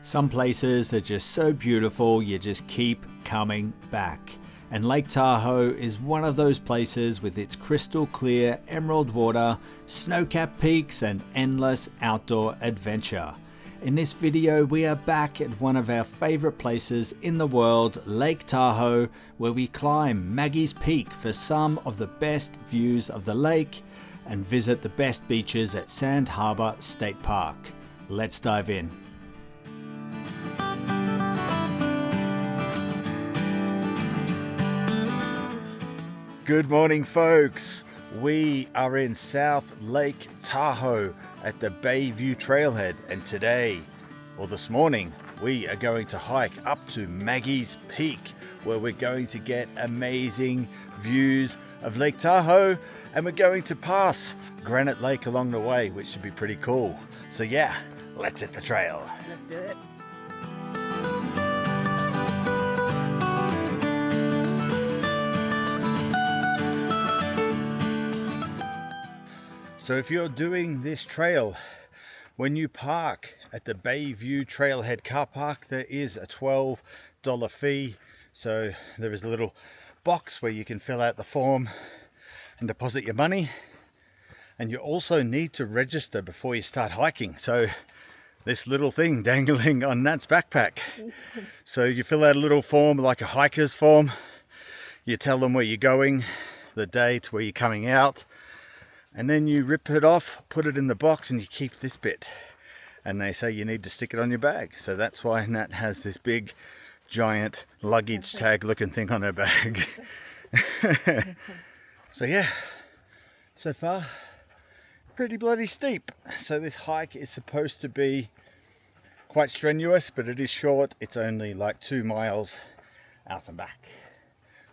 Some places are just so beautiful, you just keep coming back. And Lake Tahoe is one of those places with its crystal clear emerald water, snow-capped peaks and endless outdoor adventure. In this video we are back at one of our favorite places in the world, Lake Tahoe, where we climb Maggies Peak for some of the best views of the lake and visit the best beaches at Sand Harbour State Park. Let's dive in. Good morning, folks. We are in South Lake Tahoe at the Bayview Trailhead, and today, or this morning, we are going to hike up to Maggies Peak, where we're going to get amazing views of Lake Tahoe, and we're going to pass Granite Lake along the way, which should be pretty cool. So yeah, let's hit the trail. Let's do it. So if you're doing this trail, when you park at the Bayview Trailhead car park, there is a $12 fee. So there is a little box where you can fill out the form and deposit your money. And you also need to register before you start hiking. So this little thing dangling on Nat's backpack. So you fill out a little form, like a hiker's form. You tell them where you're going, the date, where you're coming out. And then you rip it off, put it in the box, and you keep this bit. And they say you need to stick it on your bag. So that's why Nat has this big, giant luggage tag looking thing on her bag. So yeah, so far, pretty bloody steep. So this hike is supposed to be quite strenuous, but it is short. It's only like 2 miles out and back.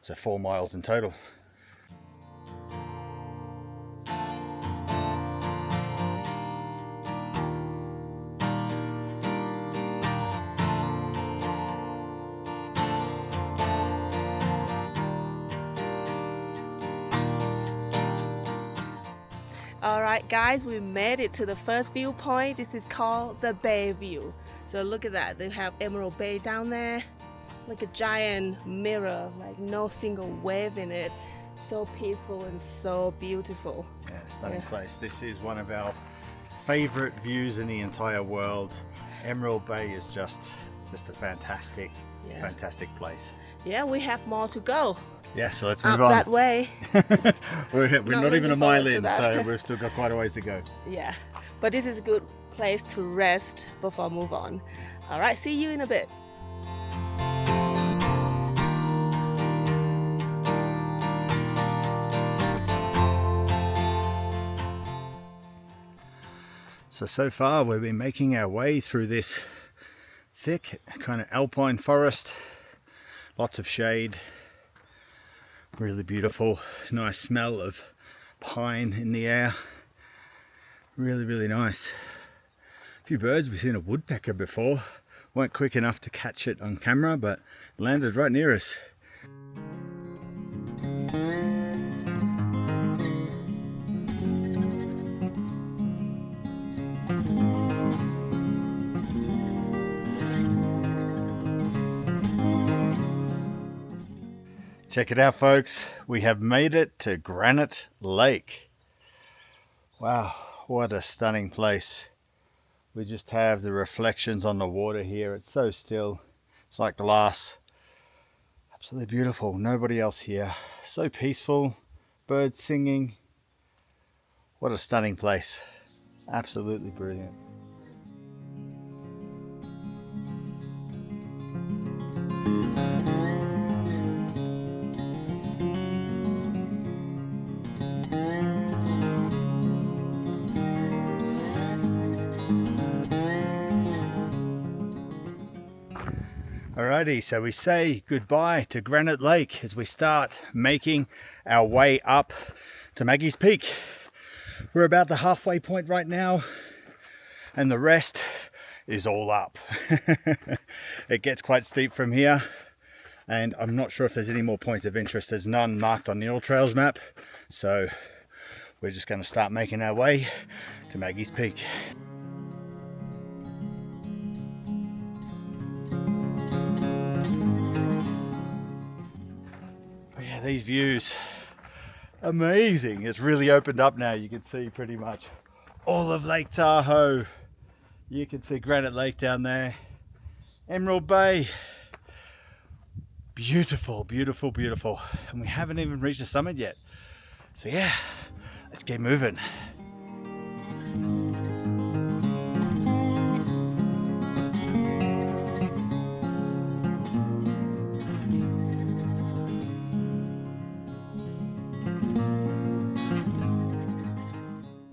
So 4 miles in total. Alright guys, we made it to the first viewpoint. This is called the Bayview. So look at that, they have Emerald Bay down there, like a giant mirror, like no single wave in it. So peaceful and so beautiful. Yeah, stunning place. This is one of our favorite views in the entire world. Emerald Bay is just a fantastic place. Yeah, we have more to go. Yeah, so let's move up on. That way. we're not even a mile in, so we've still got quite a ways to go. Yeah, but this is a good place to rest before move on. All right, see you in a bit. So far we've been making our way through this thick kind of alpine forest. Lots of shade. Really beautiful, nice smell of pine in the air. Really, really nice. A few birds. We've seen a woodpecker before. Weren't quick enough to catch it on camera, but landed right near us. Check it out, folks. We have made it to Granite Lake. Wow, what a stunning place. We just have the reflections on the water here. It's so still. It's like glass. Absolutely beautiful. Nobody else here. So peaceful. Birds singing. What a stunning place. Absolutely brilliant. Alrighty, so we say goodbye to Granite Lake as we start making our way up to Maggie's Peak. We're about the halfway point right now, and the rest is all up. It gets quite steep from here, and I'm not sure if there's any more points of interest. There's none marked on the All Trails map, so we're just going to start making our way to Maggie's Peak. these views, amazing. It's really opened up now. You can see pretty much all of Lake Tahoe. You can see Granite Lake down there, Emerald Bay. Beautiful, beautiful, beautiful. And we haven't even reached the summit yet. So yeah, let's get moving.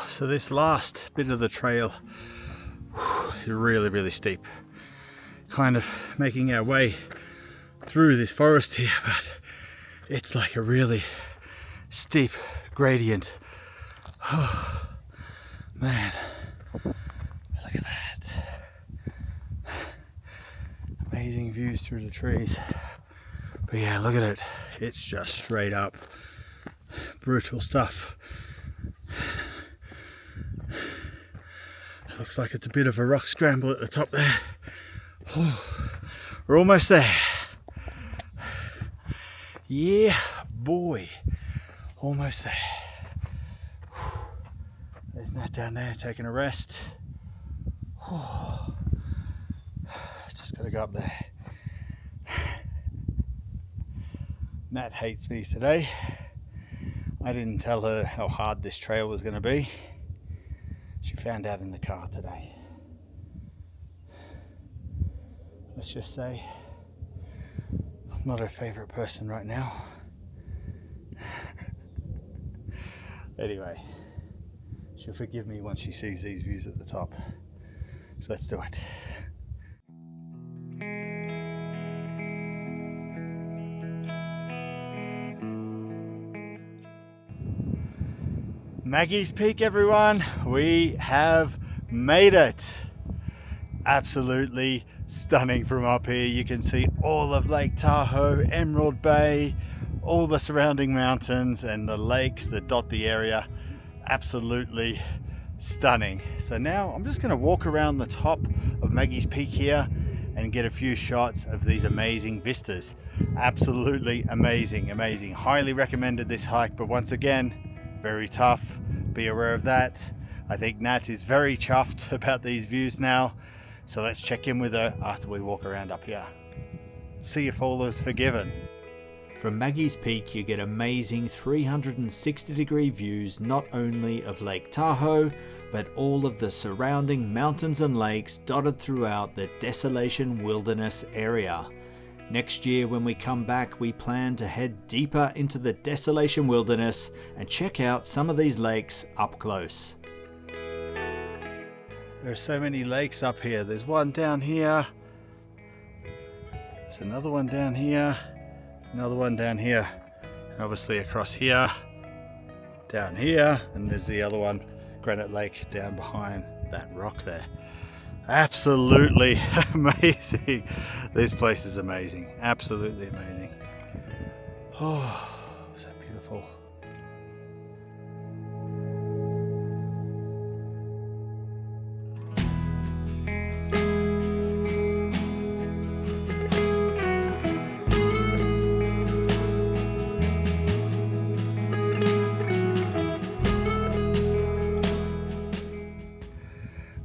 So this last bit of the trail is really, really steep. Kind of making our way through this forest here, but it's like a really steep gradient. Oh man, look at that. Amazing views through the trees. But yeah, look at it. It's just straight up brutal stuff. It looks like it's a bit of a rock scramble at the top there. Oh, we're almost there. Yeah, boy, almost there. There's Nat down there taking a rest. Oh, just gotta go up there. Nat hates me today. I didn't tell her how hard this trail was gonna be. She found out in the car today. Let's just say I'm not her favorite person right now. Anyway, she'll forgive me once she sees these views at the top. So let's do it. Maggie's Peak, everyone. We have made it. Absolutely stunning from up here. You can see all of Lake Tahoe, Emerald Bay, all the surrounding mountains and the lakes that dot the area. Absolutely stunning. So now I'm just going to walk around the top of Maggie's Peak here and get a few shots of these amazing vistas. Absolutely amazing, amazing. Highly recommended this hike, but once again, very tough. Be aware of that. I think Nat is very chuffed about these views now. So let's check in with her after we walk around up here. See if all is forgiven. From Maggie's Peak you get amazing 360-degree views not only of Lake Tahoe, but all of the surrounding mountains and lakes dotted throughout the Desolation Wilderness area. Next year when we come back we plan to head deeper into the Desolation Wilderness and check out some of these lakes up close. There are so many lakes up here. There's one down here. There's another one down here. Another one down here. And obviously across here. Down here. And there's the other one, Granite Lake, down behind that rock there. Absolutely amazing. This place is amazing. Absolutely amazing. Oh, so beautiful.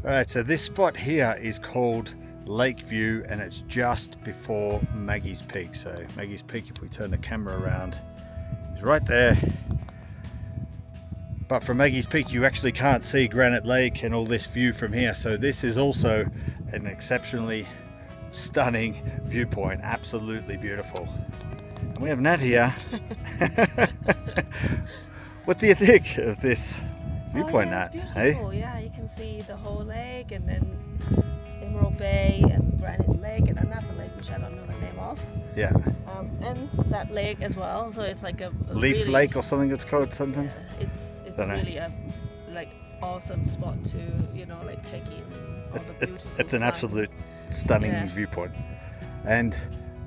Alright, so this spot here is called Lake View and it's just before Maggie's Peak. So Maggie's Peak, if we turn the camera around, is right there. But from Maggie's Peak you actually can't see Granite Lake and all this view from here. So this is also an exceptionally stunning viewpoint. Absolutely beautiful. And we have Nat here. What do you think of this viewpoint, Nat? It's beautiful. Hey? Yeah, you can see the whole lake and then Emerald Bay and Granite Lake and another lake which I don't know the name of. Yeah. And that lake as well. So it's like a Leaf really, Lake or something it's called, something? It's Don't know. really a like awesome spot to, you know, like take in all the beautiful It's an sight. absolute stunning Yeah. viewpoint. And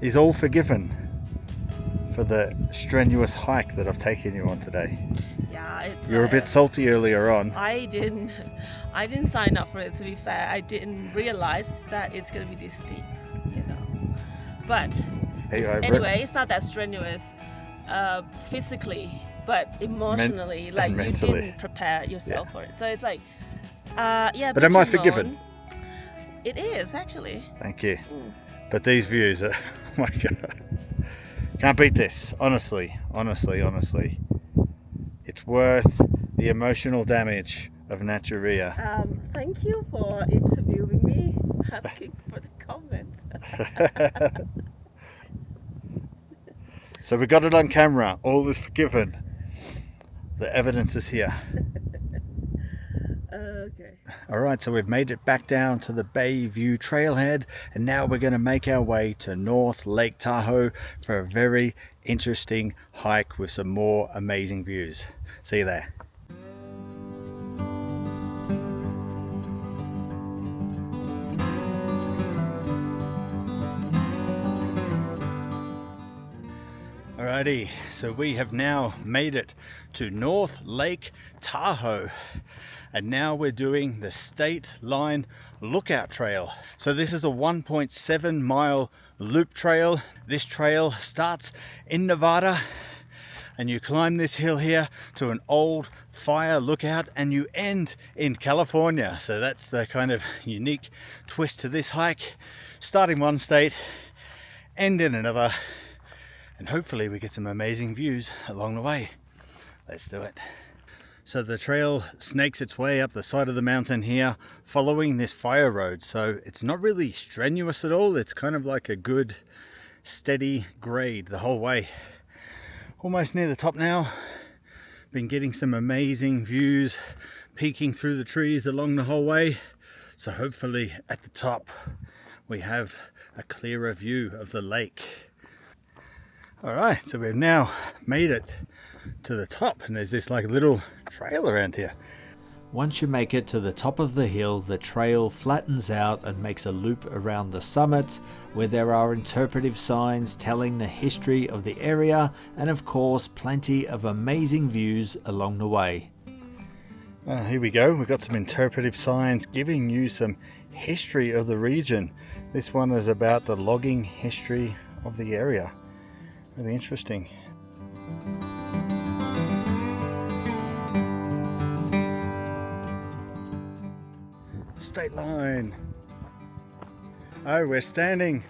is all forgiven for the strenuous hike that I've taken you on today. Yeah, it's You were a bit salty earlier on. I didn't sign up for it, to be fair. I didn't realize that it's gonna be this steep, you know. But Hey, anyway, it's not that strenuous. physically, but emotionally, like you mentally. didn't prepare yourself Yeah. for it. So it's like, yeah. But am I Pigeon forgiven? Moan, it is actually. Thank you. But these views are, oh my God. Can't beat this, honestly. It's worth the emotional damage of Naturia. Thank you for interviewing me, asking for the comments. So we got it on camera, all is forgiven. The evidence is here. Okay. Alright, so we've made it back down to the Bay View trailhead, and now we're going to make our way to North Lake Tahoe for a very interesting hike with some more amazing views. See you there. Alrighty, so we have now made it to North Lake Tahoe, and now we're doing the State Line Lookout Trail. So this is a 1.7 mile loop trail. This trail starts in Nevada and you climb this hill here to an old fire lookout and you end in California. So that's the kind of unique twist to this hike. Start in one state, end in another, and hopefully we get some amazing views along the way. Let's do it. So the trail snakes its way up the side of the mountain here, following this fire road. So it's not really strenuous at all. It's kind of like a good, steady grade the whole way. Almost near the top now. Been getting some amazing views, peeking through the trees along the whole way. So hopefully at the top we have a clearer view of the lake. Alright, so we've now made it to the top, and there's this like little trail around here. Once you make it to the top of the hill, the trail flattens out and makes a loop around the summit, where there are interpretive signs telling the history of the area, and of course plenty of amazing views along the way. Here we go, we've got some interpretive signs giving you some history of the region. This one is about the logging history of the area. Really interesting. State line. Oh, we're standing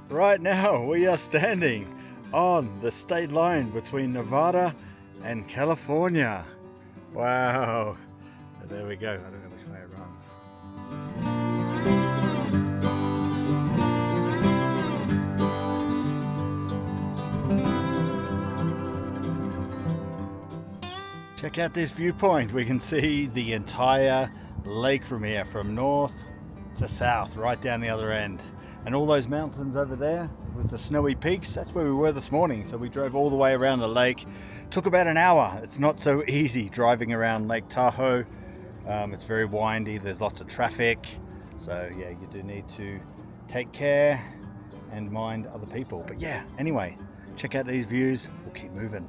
right now. We are standing on the state line between Nevada and California. Wow. There we go. I don't know which way it runs. Check out this viewpoint. We can see the entire lake from here, from north to south, right down the other end. And all those mountains over there with the snowy peaks, that's where we were this morning. So we drove all the way around the lake. Took about an hour. It's not so easy driving around Lake Tahoe. It's very windy, there's lots of traffic. So yeah, you do need to take care and mind other people. But yeah, anyway, check out these views. We'll keep moving.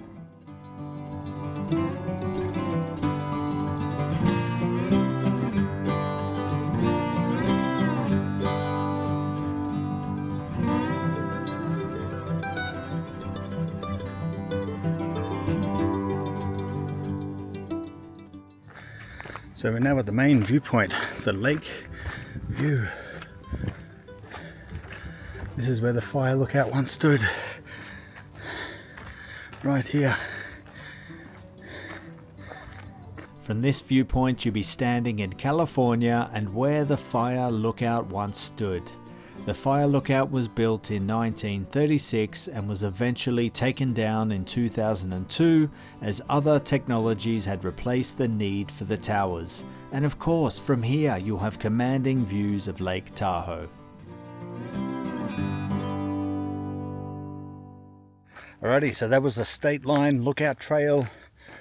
So we're now at the main viewpoint, the lake view. This is where the fire lookout once stood. Right here. From this viewpoint you'll be standing in California and where the fire lookout once stood. The fire lookout was built in 1936 and was eventually taken down in 2002 as other technologies had replaced the need for the towers. And of course, from here you'll have commanding views of Lake Tahoe. Alrighty, so that was the State Line Lookout Trail.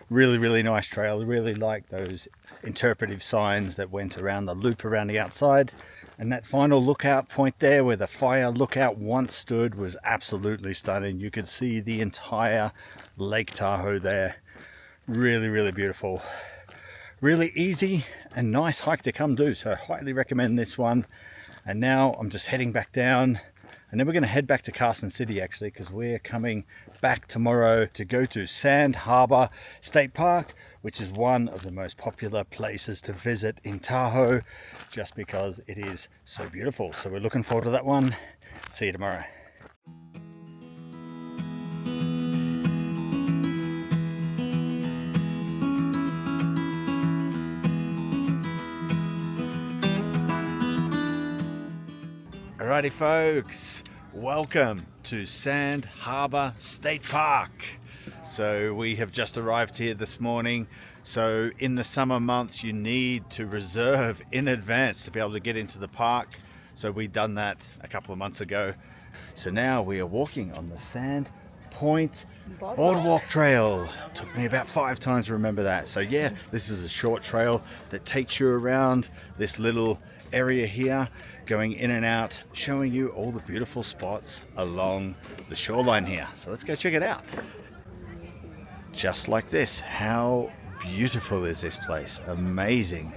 Really nice trail. I really like those interpretive signs that went around the loop around the outside. And that final lookout point there where the fire lookout once stood was absolutely stunning. You could see the entire Lake Tahoe there. Really beautiful. Really easy and nice hike to come do. So I highly recommend this one. And now I'm just heading back down And then we're going to head back to Carson City actually, because we're coming back tomorrow to go to Sand Harbour State Park, which is one of the most popular places to visit in Tahoe, just because it is so beautiful. So we're looking forward to that one. See you tomorrow. Alrighty folks, welcome to Sand Harbour State Park. So we have just arrived here this morning. So in the summer months you need to reserve in advance to be able to get into the park. So we done that a couple of months ago. So now we are walking on the Sand Point Boardwalk Trail. Took me about 5 times to remember that. So yeah, this is a short trail that takes you around this little area here, going in and out, showing you all the beautiful spots along the shoreline here. So let's go check it out. Just like this. How beautiful is this place? Amazing.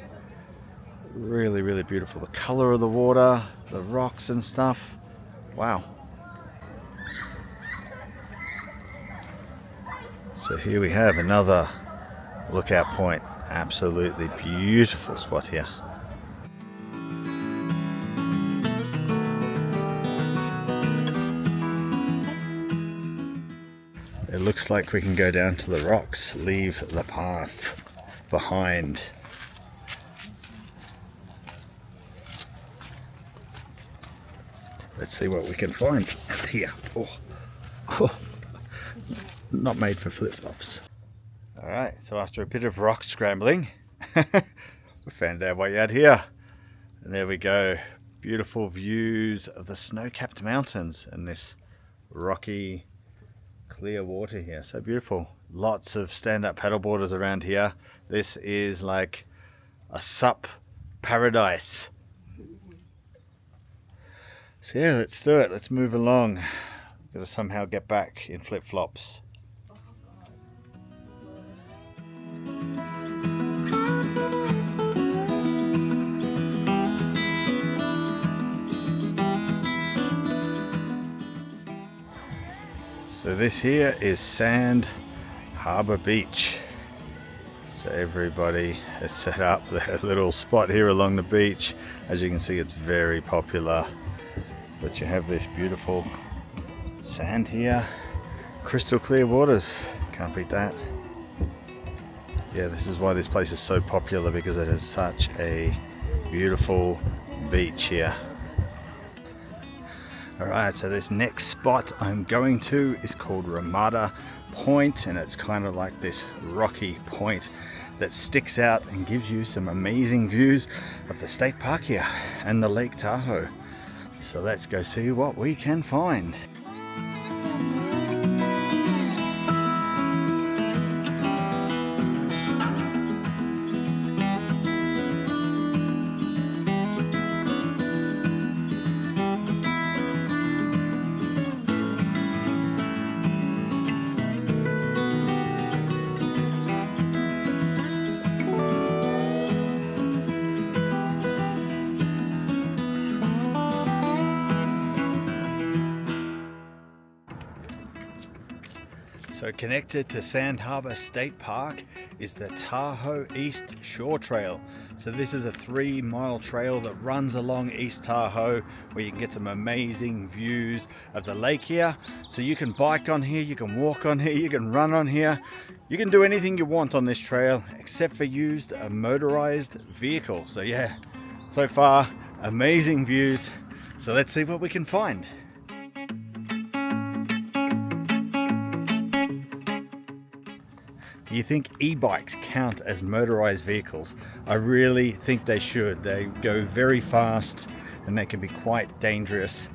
Really, really beautiful. The color of the water, the rocks and stuff. Wow. So here we have another lookout point. Absolutely beautiful spot here. It looks like we can go down to the rocks, leave the path behind. Let's see what we can find here. Oh. Not made for flip-flops. Alright, so after a bit of rock scrambling, we found our way out here. And there we go. Beautiful views of the snow-capped mountains and this rocky, clear water here. So beautiful. Lots of stand-up paddleboarders around here. This is like a sup paradise. So yeah, let's do it. Let's move along. Got to somehow get back in flip-flops. So this here is Sand Harbour Beach. So everybody has set up their little spot here along the beach. As you can see, it's very popular. But you have this beautiful sand here. Crystal clear waters. Can't beat that. Yeah, this is why this place is so popular, because it has such a beautiful beach here. Alright, so this next spot I'm going to is called Ramada Point, and it's kind of like this rocky point that sticks out and gives you some amazing views of the state park here and the Lake Tahoe. So let's go see what we can find. So connected to Sand Harbour State Park is the Tahoe East Shore Trail. So this is a 3-mile trail that runs along East Tahoe, where you can get some amazing views of the lake here. So you can bike on here, you can walk on here, you can run on here. You can do anything you want on this trail except for use a motorized vehicle. So yeah, so far amazing views. So let's see what we can find. Do you think e-bikes count as motorized vehicles? I really think they should. They go very fast and they can be quite dangerous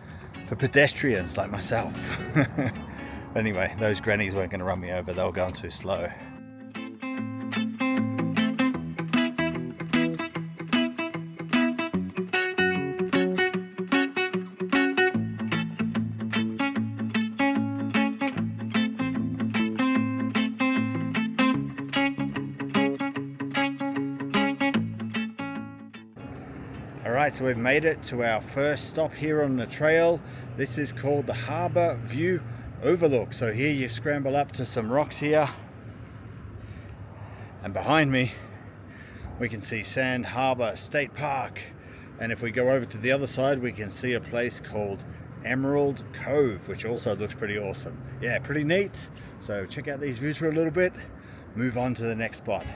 for pedestrians like myself. Anyway, those grannies weren't going to run me over, they were going too slow. Alright, so we've made it to our first stop here on the trail. This is called the Harbour View Overlook. So here you scramble up to some rocks here, and behind me we can see Sand Harbour State Park, and if we go over to the other side we can see a place called Emerald Cove, which also looks pretty awesome. Yeah, pretty neat. So check out these views for a little bit, move on to the next spot.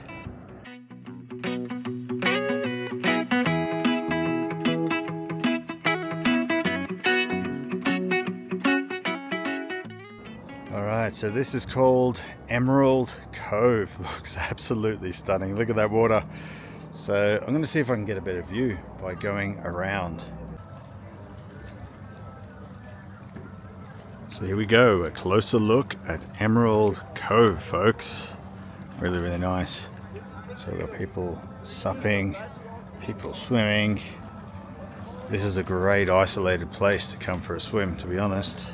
Alright, so this is called Emerald Cove. Looks absolutely stunning. Look at that water. So I'm going to see if I can get a better view by going around. So here we go, a closer look at Emerald Cove, folks. Really, really nice. So we've got people supping, people swimming. This is a great isolated place to come for a swim, to be honest.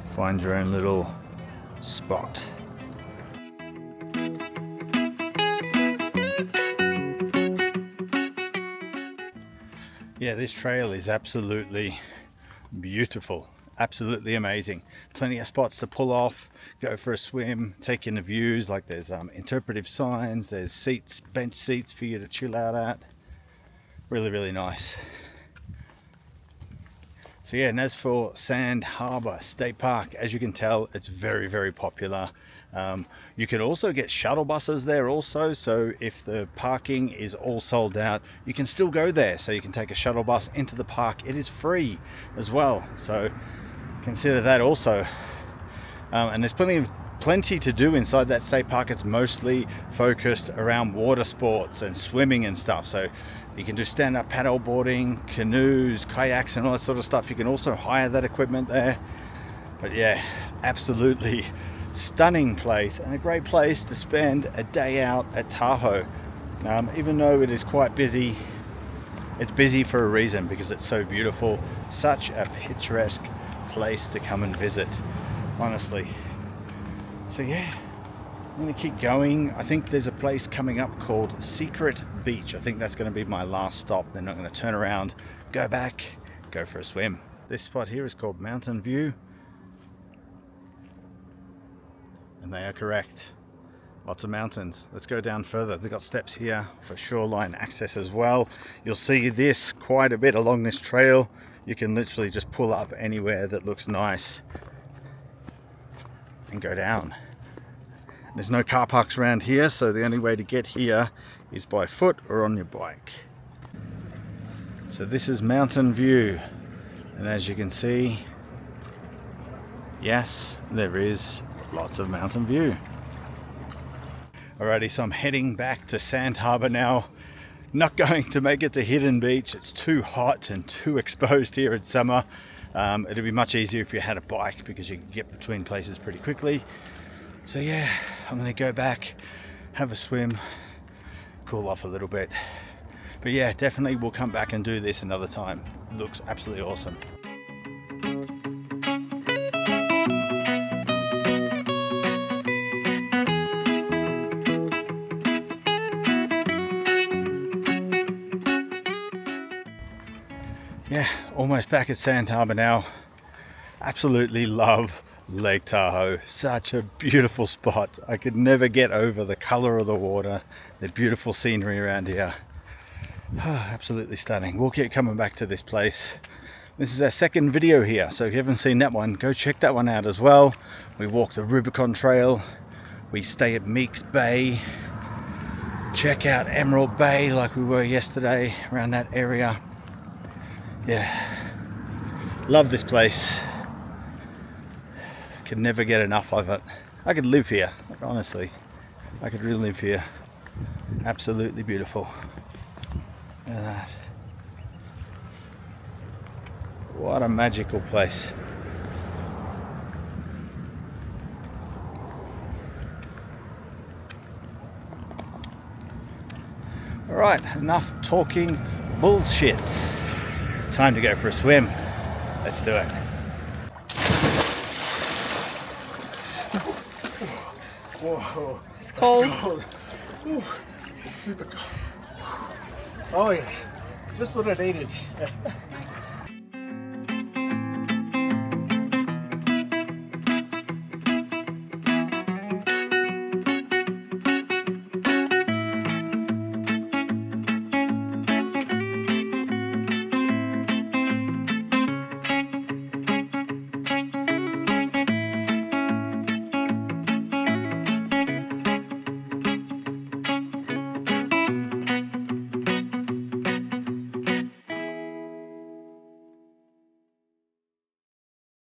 Find your own little spot. Yeah, this trail is absolutely beautiful. Absolutely amazing. Plenty of spots to pull off, go for a swim, take in the views. Like there's interpretive signs, there's seats, bench seats for you to chill out at. Really, really nice. So yeah, and as for Sand Harbour State Park, as you can tell, it's very, very popular. You can also get shuttle buses there also, so if the parking is all sold out, you can still go there. So you can take a shuttle bus into the park. It is free as well, so consider that also. And there's plenty to do inside that state park. It's mostly focused around water sports and swimming and stuff. So you can do stand-up paddle boarding, canoes, kayaks and all that sort of stuff. You can also hire that equipment there. But yeah, absolutely stunning place and a great place to spend a day out at Tahoe. Even though it is quite busy, it's busy for a reason, because it's so beautiful. Such a picturesque place to come and visit, honestly. So yeah, I'm going to keep going. I think there's a place coming up called Secret Beach. I think that's going to be my last stop. Then I'm going to turn around, go back, go for a swim. This spot here is called Mountain View. And they are correct. Lots of mountains. Let's go down further. They've got steps here for shoreline access as well. You'll see this quite a bit along this trail. You can literally just pull up anywhere that looks nice and go down. There's no car parks around here, so the only way to get here is by foot or on your bike. So this is Mountain View, and as you can see, yes, there is lots of mountain view. Alrighty, so I'm heading back to Sand Harbour now. Not going to make it to Hidden Beach. It's too hot and too exposed here in summer. It'd be much easier if you had a bike, because you can get between places pretty quickly. So yeah, I'm going to go back, have a swim, cool off a little bit. But yeah, definitely we'll come back and do this another time. It looks absolutely awesome. Yeah, almost back at Sand Harbour now. Absolutely love Lake Tahoe. Such a beautiful spot. I could never get over the color of the water, the beautiful scenery around here. Absolutely stunning. We'll keep coming back to this place. This is our second video here, so if you haven't seen that one, go check that one out as well. We walk the Rubicon Trail, we stay at Meeks Bay, check out Emerald Bay like we were yesterday, around that area. Yeah, love this place. Can never get enough of it. I could live here, honestly. I could really live here. Absolutely beautiful. Look at that. What a magical place. Alright, enough talking bullshits. Time to go for a swim. Let's do it. Whoa, It's cold. cold. Ooh, it's super cold. Oh yeah, just what I needed.